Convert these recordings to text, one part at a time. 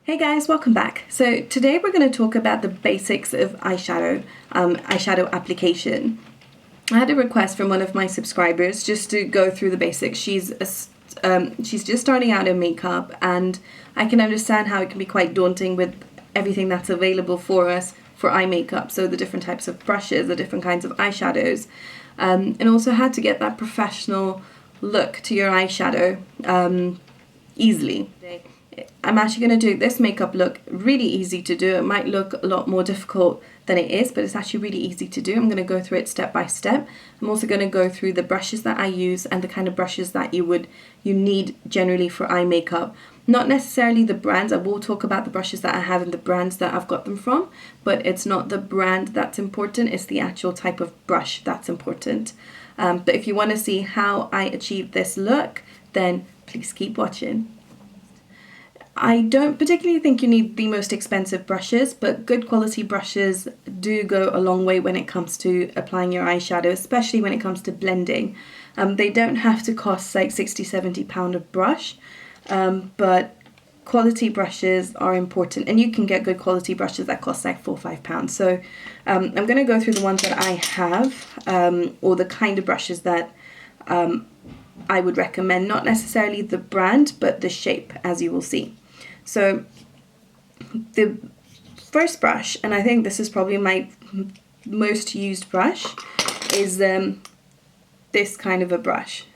Hey guys, welcome back. So today we're going to talk about the basics of eyeshadow application. I had a request from one of my subscribers just to go through the basics. She's just starting out in makeup, and I can understand how it can be quite daunting with everything that's available for us for eye makeup. So the different types of brushes, the different kinds of eyeshadows, and also how to get that professional look to your eyeshadow easily. I'm actually going to do this makeup look really easy to do. It might look a lot more difficult than it is, but it's actually really easy to do. I'm going to go through it step by step. I'm also going to go through the brushes that I use and the kind of brushes that you need generally for eye makeup. Not necessarily the brands. I will talk about the brushes that I have and the brands that I've got them from, but it's not the brand that's important, it's the actual type of brush that's important. But if you want to see how I achieve this look, then please keep watching. I don't particularly think you need the most expensive brushes, but good quality brushes do go a long way when it comes to applying your eyeshadow, especially when it comes to blending. They don't have to cost like £60–70 a brush, but quality brushes are important, and you can get good quality brushes that cost like £4 or £5. So I'm going to go through the ones that I have, or the kind of brushes that I would recommend, not necessarily the brand, but the shape, as you will see. So the first brush, and I think this is probably my most used brush, is this kind of a brush.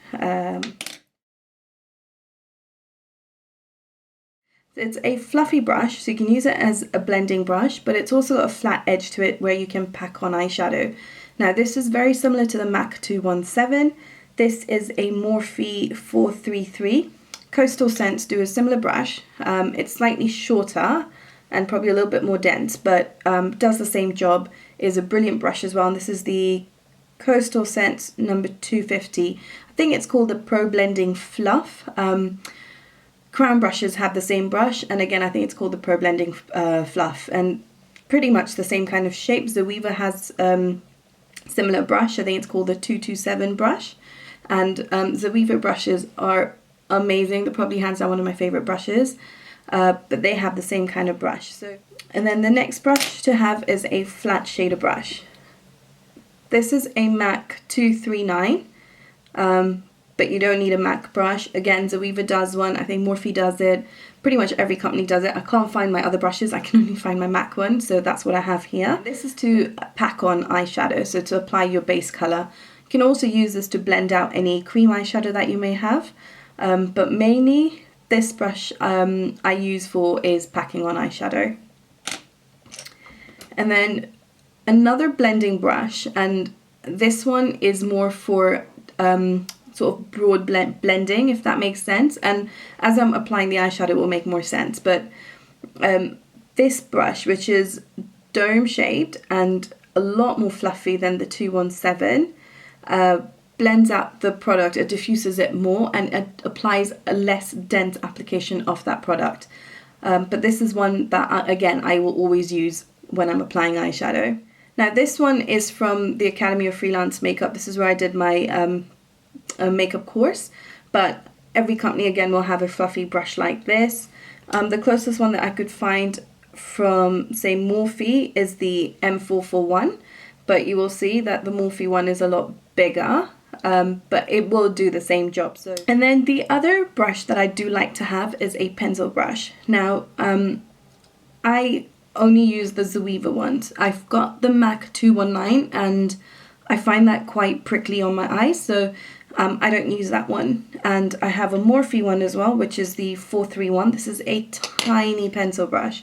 It's a fluffy brush, so you can use it as a blending brush, but it's also got a flat edge to it where you can pack on eyeshadow. Now this is very similar to the MAC 217. This is a Morphe 433. Coastal Scents do a similar brush. It's slightly shorter and probably a little bit more dense, but does the same job, is a brilliant brush as well. And this is the Coastal Scents number 250. I think it's called the Pro Blending Fluff. Crown brushes have the same brush, and again I think it's called the Pro Blending Fluff, and pretty much the same kind of shape. Zoeva has similar brush. I think it's called the 227 brush, and Zoeva brushes are amazing. They're probably hands down one of my favorite brushes, but they have the same kind of brush. And then the next brush to have is a flat shader brush. This is a MAC 239, but you don't need a MAC brush. Again, Zoeva does one, I think Morphe does it, pretty much every company does it. I can't find my other brushes, I can only find my MAC one, so that's what I have here. This is to pack on eyeshadow, so to apply your base colour. You can also use this to blend out any cream eyeshadow that you may have. But mainly this brush I use for is packing on eyeshadow. And then another blending brush, and this one is more for sort of broad blending, if that makes sense. And as I'm applying the eyeshadow it will make more sense. But this brush, which is dome shaped and a lot more fluffy than the 217, blends out the product, it diffuses it more, and it applies a less dense application of that product. But this is one that, again, I will always use when I'm applying eyeshadow. Now this one is from the Academy of Freelance Makeup. This is where I did my makeup course, but every company again will have a fluffy brush like this. The closest one that I could find from, say, Morphe is the M441, but you will see that the Morphe one is a lot bigger. But it will do the same job. And then the other brush that I do like to have is a pencil brush. Now I only use the Zoeva ones. I've got the MAC 219 and I find that quite prickly on my eyes, so I don't use that one. And I have a Morphe one as well, which is the 431. This is a tiny pencil brush,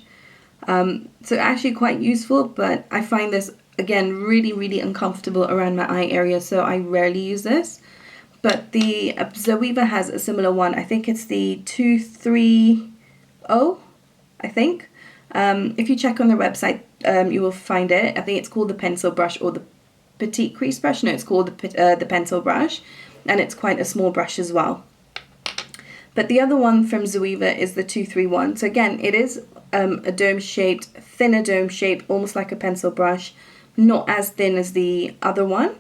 so actually quite useful, but I find this again really uncomfortable around my eye area, so I rarely use this. But the Zoeva has a similar one. I think it's the 230, I think. If you check on their website, you will find it. I think it's called the pencil brush or the petite crease brush. No, it's called the pencil brush, and it's quite a small brush as well. But the other one from Zoeva is the 231. So again, it is a dome shaped, thinner dome shaped, almost like a pencil brush. Not as thin as the other one,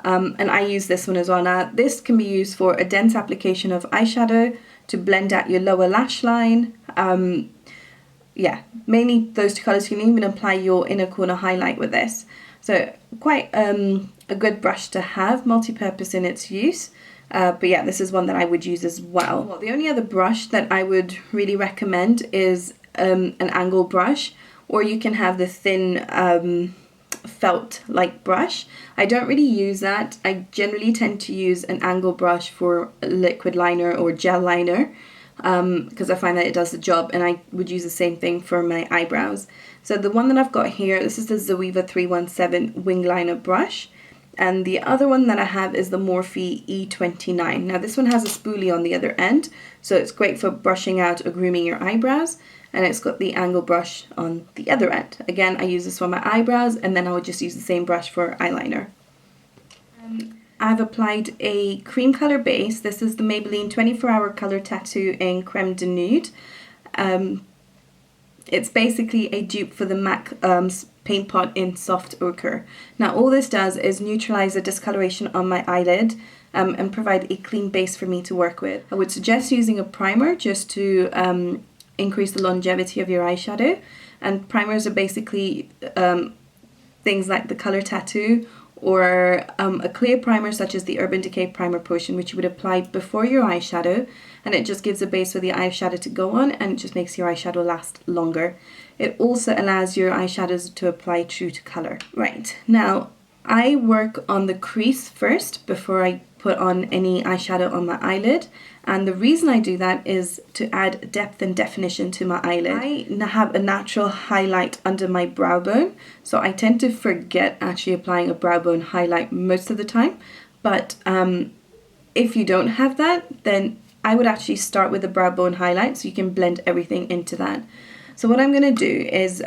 and I use this one as well. Now this can be used for a dense application of eyeshadow, to blend out your lower lash line, yeah, mainly those two colours. You can even apply your inner corner highlight with this. So quite a good brush to have, multi-purpose in its use. But yeah, this is one that I would use as well. Well, the only other brush that I would really recommend is an angle brush, or you can have the thin felt like brush. I don't really use that. I generally tend to use an angle brush for liquid liner or gel liner, because I find that it does the job, and I would use the same thing for my eyebrows. So the one that I've got here, this is the Zoeva 317 wing liner brush, and the other one that I have is the Morphe E29. Now this one has a spoolie on the other end, so it's great for brushing out or grooming your eyebrows, and it's got the angle brush on the other end. Again, I use this for my eyebrows, and then I would just use the same brush for eyeliner. I've applied a cream color base. This is the Maybelline 24-Hour Color Tattoo in Creme de Nude. It's basically a dupe for the MAC paint pot in Soft Ochre. Now all this does is neutralize the discoloration on my eyelid and provide a clean base for me to work with. I would suggest using a primer just to increase the longevity of your eyeshadow. And primers are basically things like the Color Tattoo, or a clear primer such as the Urban Decay Primer Potion, which you would apply before your eyeshadow, and it just gives a base for the eyeshadow to go on, and it just makes your eyeshadow last longer. It also allows your eyeshadows to apply true to color. Right, now I work on the crease first before I put on any eyeshadow on my eyelid, and the reason I do that is to add depth and definition to my eyelid. I have a natural highlight under my brow bone, so I tend to forget actually applying a brow bone highlight most of the time, but if you don't have that, then I would actually start with a brow bone highlight so you can blend everything into that. So what I'm going to do is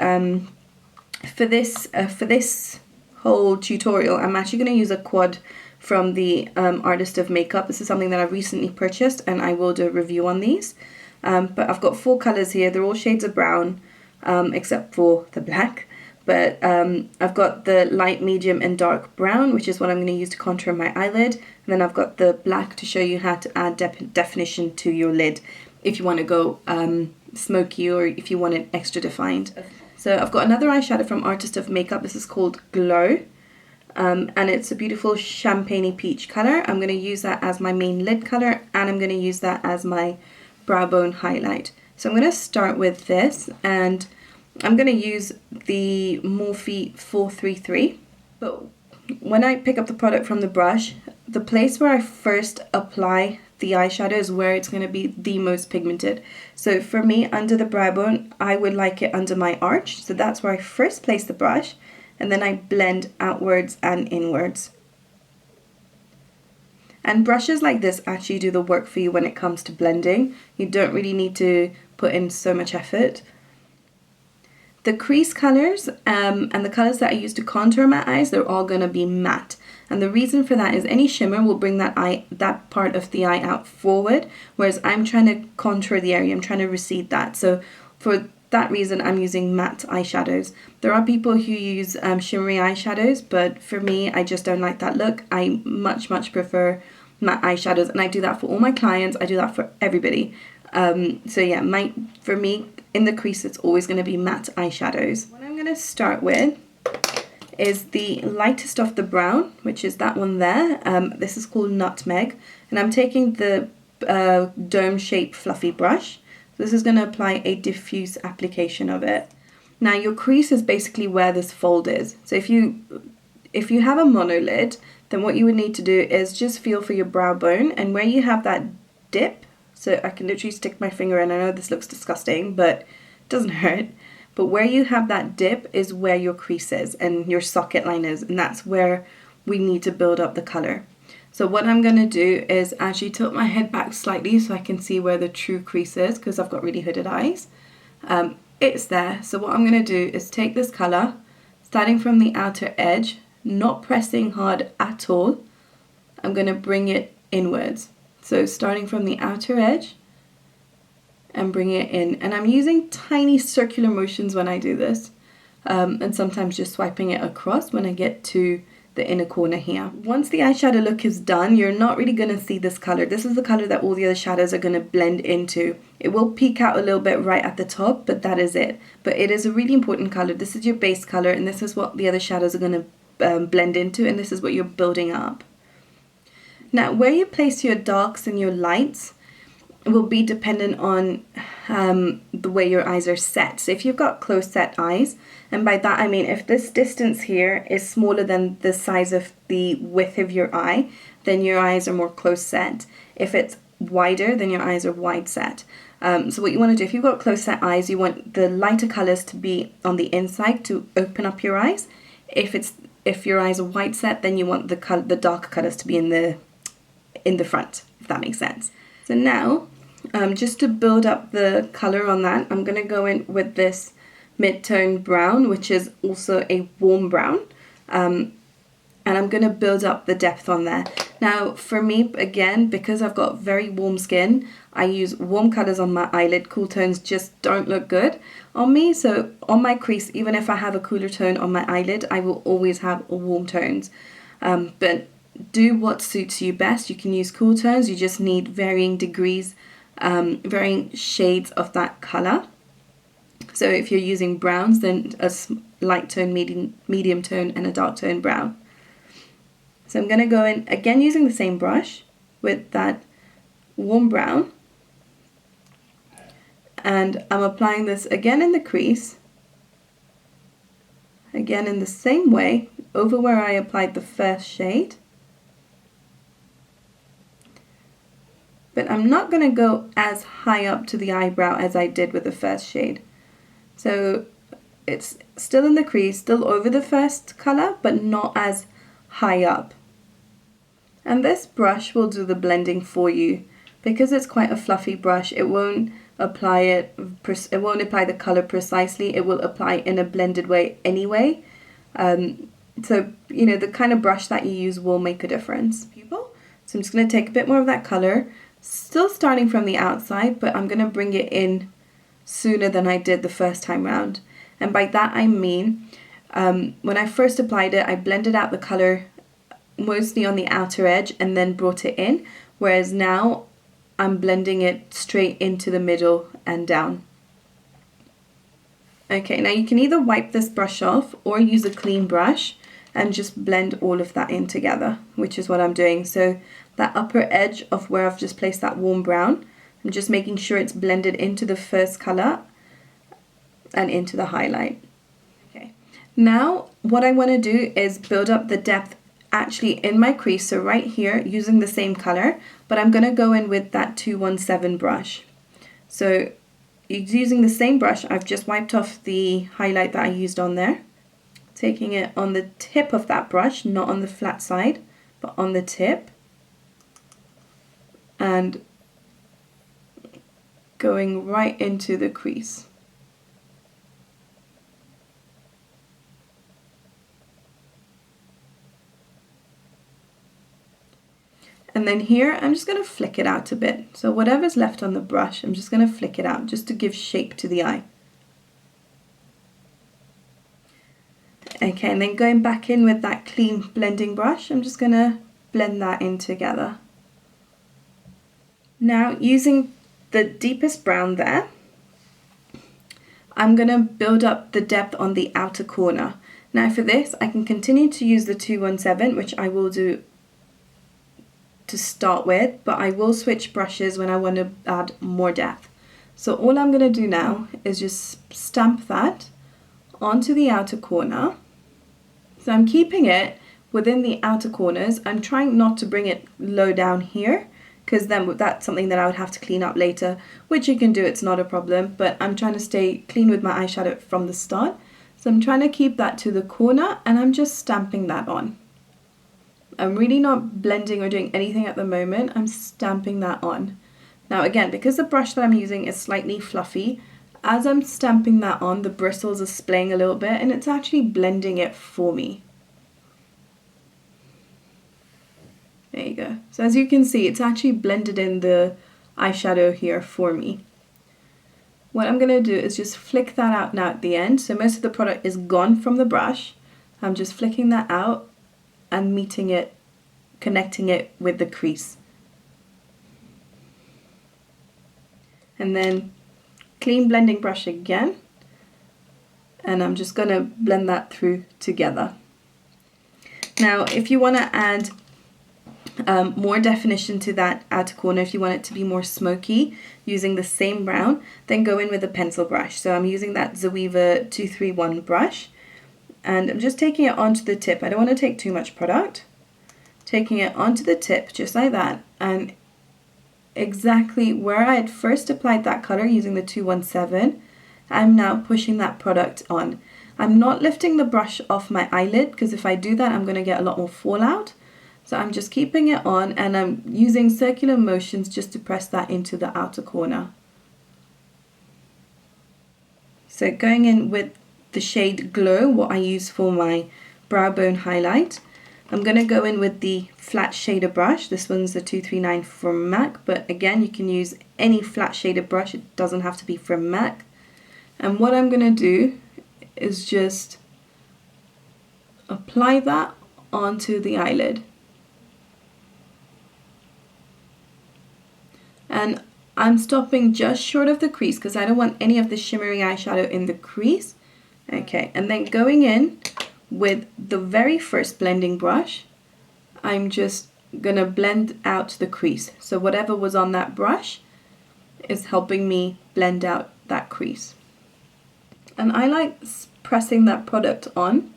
for this whole tutorial, I'm actually going to use a quad from the Artist of Makeup. This is something that I recently purchased, and I will do a review on these. But I've got 4 colours here. They're all shades of brown, except for the black. But I've got the light, medium, and dark brown, which is what I'm going to use to contour my eyelid. And then I've got the black to show you how to add definition to your lid if you want to go smoky, or if you want it extra defined. So I've got another eyeshadow from Artist of Makeup. This is called Glow. And it's a beautiful champagne peach color. I'm going to use that as my main lid color, and I'm going to use that as my brow bone highlight. So I'm going to start with this, and I'm going to use the Morphe 433. But when I pick up the product from the brush, the place where I first apply the eyeshadow is where it's going to be the most pigmented. So for me, under the brow bone, I would like it under my arch. So that's where I first place the brush, and then I blend outwards and inwards. And brushes like this actually do the work for you when it comes to blending. You don't really need to put in so much effort. The crease colours and the colours that I use to contour my eyes, they're all going to be matte. And the reason for that is any shimmer will bring that part of the eye out forward, whereas I'm trying to contour the area, I'm trying to recede that. So for that reason, I'm using matte eyeshadows. There are people who use shimmery eyeshadows, but for me, I just don't like that look. I much prefer matte eyeshadows, and I do that for all my clients. I do that for everybody. So yeah, for me, in the crease, it's always going to be matte eyeshadows. What I'm going to start with is the lightest of the brown, which is that one there. This is called Nutmeg, and I'm taking the dome-shaped fluffy brush. This is going to apply a diffuse application of it. Now your crease is basically where this fold is. So if you have a monolid, then what you would need to do is just feel for your brow bone, and where you have that dip, so I can literally stick my finger in. I know this looks disgusting, but it doesn't hurt. But where you have that dip is where your crease is and your socket line is, and that's where we need to build up the color. So what I'm going to do is actually tilt my head back slightly so I can see where the true crease is, because I've got really hooded eyes. It's there. So what I'm going to do is take this colour, starting from the outer edge, not pressing hard at all. I'm going to bring it inwards. So starting from the outer edge and bring it in. And I'm using tiny circular motions when I do this. And sometimes just swiping it across when I get to the inner corner here. Once the eyeshadow look is done, you're not really going to see this color. This is the color that all the other shadows are going to blend into. It will peek out a little bit right at the top, but that is it. But it is a really important color. This is your base color, and this is what the other shadows are going to blend into, and this is what you're building up. Now, where you place your darks and your lights will be dependent on the way your eyes are set. So if you've got close set eyes, and by that I mean if this distance here is smaller than the size of the width of your eye, then your eyes are more close set. If it's wider, then your eyes are wide set. So what you want to do, if you've got close set eyes, you want the lighter colors to be on the inside to open up your eyes. If your eyes are wide set, then you want the darker colors to be in the front, if that makes sense. So now, just to build up the color on that, I'm going to go in with this mid-tone brown, which is also a warm brown, and I'm going to build up the depth on there. Now, for me, again, because I've got very warm skin, I use warm colors on my eyelid. Cool tones just don't look good on me, so on my crease, even if I have a cooler tone on my eyelid, I will always have warm tones. But do what suits you best. You can use cool tones, you just need varying degrees, varying shades of that color. So if you're using browns, then a light tone, medium tone, and a dark tone brown. So I'm going to go in again using the same brush with that warm brown, and I'm applying this again in the crease, again in the same way over where I applied the first shade. But I'm not going to go as high up to the eyebrow as I did with the first shade. So it's still in the crease, still over the first color, but not as high up. And this brush will do the blending for you. Because it's quite a fluffy brush, it won't apply the color precisely, it will apply in a blended way anyway. So, you know, the kind of brush that you use will make a difference. So I'm just going to take a bit more of that color, still starting from the outside, but I'm going to bring it in sooner than I did the first time round. And by that I mean, when I first applied it, I blended out the color mostly on the outer edge and then brought it in, whereas now I'm blending it straight into the middle and down. Okay, now you can either wipe this brush off or use a clean brush and just blend all of that in together, which is what I'm doing. So that upper edge of where I've just placed that warm brown, I'm just making sure it's blended into the first color and into the highlight. Okay, now what I want to do is build up the depth actually in my crease, so right here using the same color, but I'm going to go in with that 217 brush. So using the same brush, I've just wiped off the highlight that I used on there, taking it on the tip of that brush, not on the flat side, but on the tip, and going right into the crease. And then here, I'm just going to flick it out a bit. So whatever's left on the brush, I'm just going to flick it out just to give shape to the eye. Okay, and then going back in with that clean blending brush, I'm just going to blend that in together. Now, using the deepest brown there, I'm going to build up the depth on the outer corner. Now for this, I can continue to use the 217, which I will do to start with, but I will switch brushes when I want to add more depth. So all I'm going to do now is just stamp that onto the outer corner. So I'm keeping it within the outer corners. I'm trying not to bring it low down here, because then that's something that I would have to clean up later, which you can do, it's not a problem, but I'm trying to stay clean with my eyeshadow from the start. So I'm trying to keep that to the corner, and I'm just stamping that on. I'm really not blending or doing anything at the moment, I'm stamping that on. Now again, because the brush that I'm using is slightly fluffy, as I'm stamping that on, the bristles are splaying a little bit and it's actually blending it for me. There you go. So as you can see, it's actually blended in the eyeshadow here for me. What I'm going to do is just flick that out now at the end. So most of the product is gone from the brush. I'm just flicking that out and meeting it, connecting it with the crease. And then clean blending brush again, and I'm just going to blend that through together. Now if you want to add more definition to that outer corner, if you want it to be more smoky using the same brown, then go in with a pencil brush. So I'm using that Zoeva 231 brush, and I'm just taking it onto the tip. I don't want to take too much product. Taking it onto the tip just like that, and exactly where I had first applied that color using the 217, I'm now pushing that product on. I'm not lifting the brush off my eyelid, because if I do that I'm going to get a lot more fallout. So I'm just keeping it on, and I'm using circular motions just to press that into the outer corner. So going in with the shade Glow, what I use for my brow bone highlight, I'm going to go in with the flat shader brush. This one's the 239 from MAC, but again you can use any flat shader brush, it doesn't have to be from MAC. And what I'm going to do is just apply that onto the eyelid. And I'm stopping just short of the crease because I don't want any of the shimmery eyeshadow in the crease. Okay, and then going in with the very first blending brush, I'm just gonna blend out the crease. So whatever was on that brush is helping me blend out that crease. And I like pressing that product on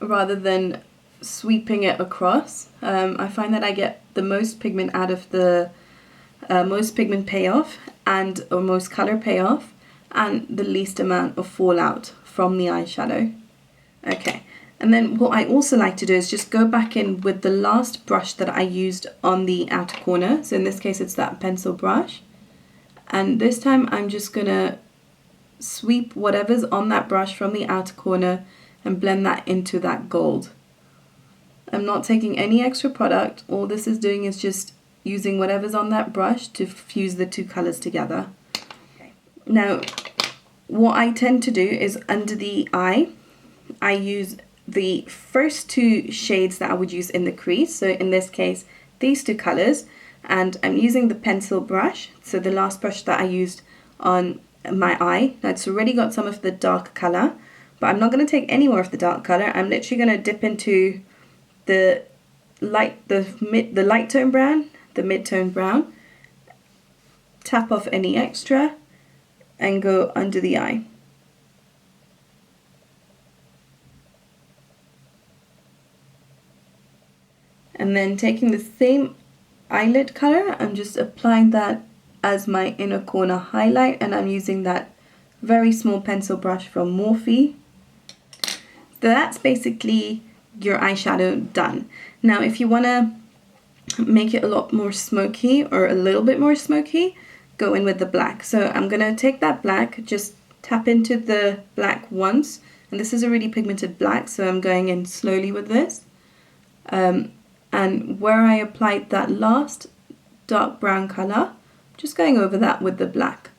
rather than sweeping it across. I find that I get the most pigment out of the most pigment payoff or most color payoff, and the least amount of fallout from the eyeshadow. Okay, and then what I also like to do is just go back in with the last brush that I used on the outer corner. So in this case it's that pencil brush, and this time I'm just gonna sweep whatever's on that brush from the outer corner and blend that into that gold. I'm not taking any extra product. All this is doing is just using whatever's on that brush to fuse the two colors together. Now, what I tend to do is under the eye, I use the first two shades that I would use in the crease. So in this case, these two colors, and I'm using the pencil brush. So the last brush that I used on my eye. Now it's already got some of the dark color, but I'm not going to take any more of the dark color. I'm literally going to dip into the light tone brown, the mid-tone brown, tap off any extra, and go under the eye. And then taking the same eyelid color, I'm just applying that as my inner corner highlight, and I'm using that very small pencil brush from Morphe. So that's basically your eyeshadow done. Now if you want to make it a lot more smoky, or a little bit more smoky, go in with the black. So I'm going to take that black, just tap into the black once, and this is a really pigmented black, so I'm going in slowly with this. And where I applied that last dark brown color, just going over that with the black.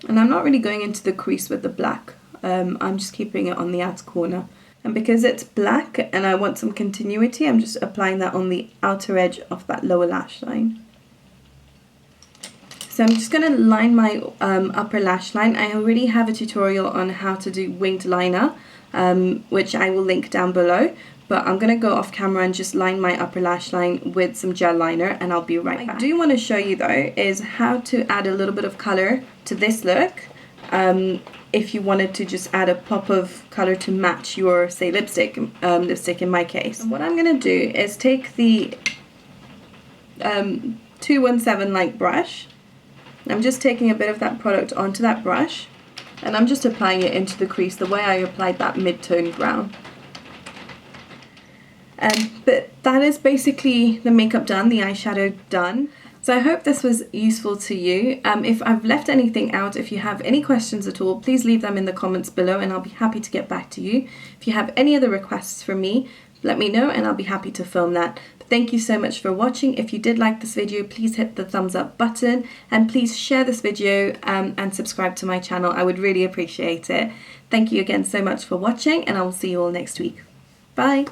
And I'm not really going into the crease with the black, I'm just keeping it on the outer corner. And because it's black and I want some continuity, I'm just applying that on the outer edge of that lower lash line. So I'm just going to line my upper lash line. I already have a tutorial on how to do winged liner, which I will link down below. But I'm going to go off camera and just line my upper lash line with some gel liner, and I'll be right back. What I do want to show you though is how to add a little bit of color to this look. If you wanted to just add a pop of color to match your, say, lipstick in my case. And what I'm going to do is take the 217 light brush. I'm just taking a bit of that product onto that brush, and I'm just applying it into the crease the way I applied that mid-tone brown. But that is basically the makeup done, the eyeshadow done. So I hope this was useful to you. If I've left anything out, if you have any questions at all, please leave them in the comments below and I'll be happy to get back to you. If you have any other requests from me, let me know and I'll be happy to film that. But thank you so much for watching. If you did like this video, please hit the thumbs up button and please share this video and subscribe to my channel. I would really appreciate it. Thank you again so much for watching, and I will see you all next week. Bye!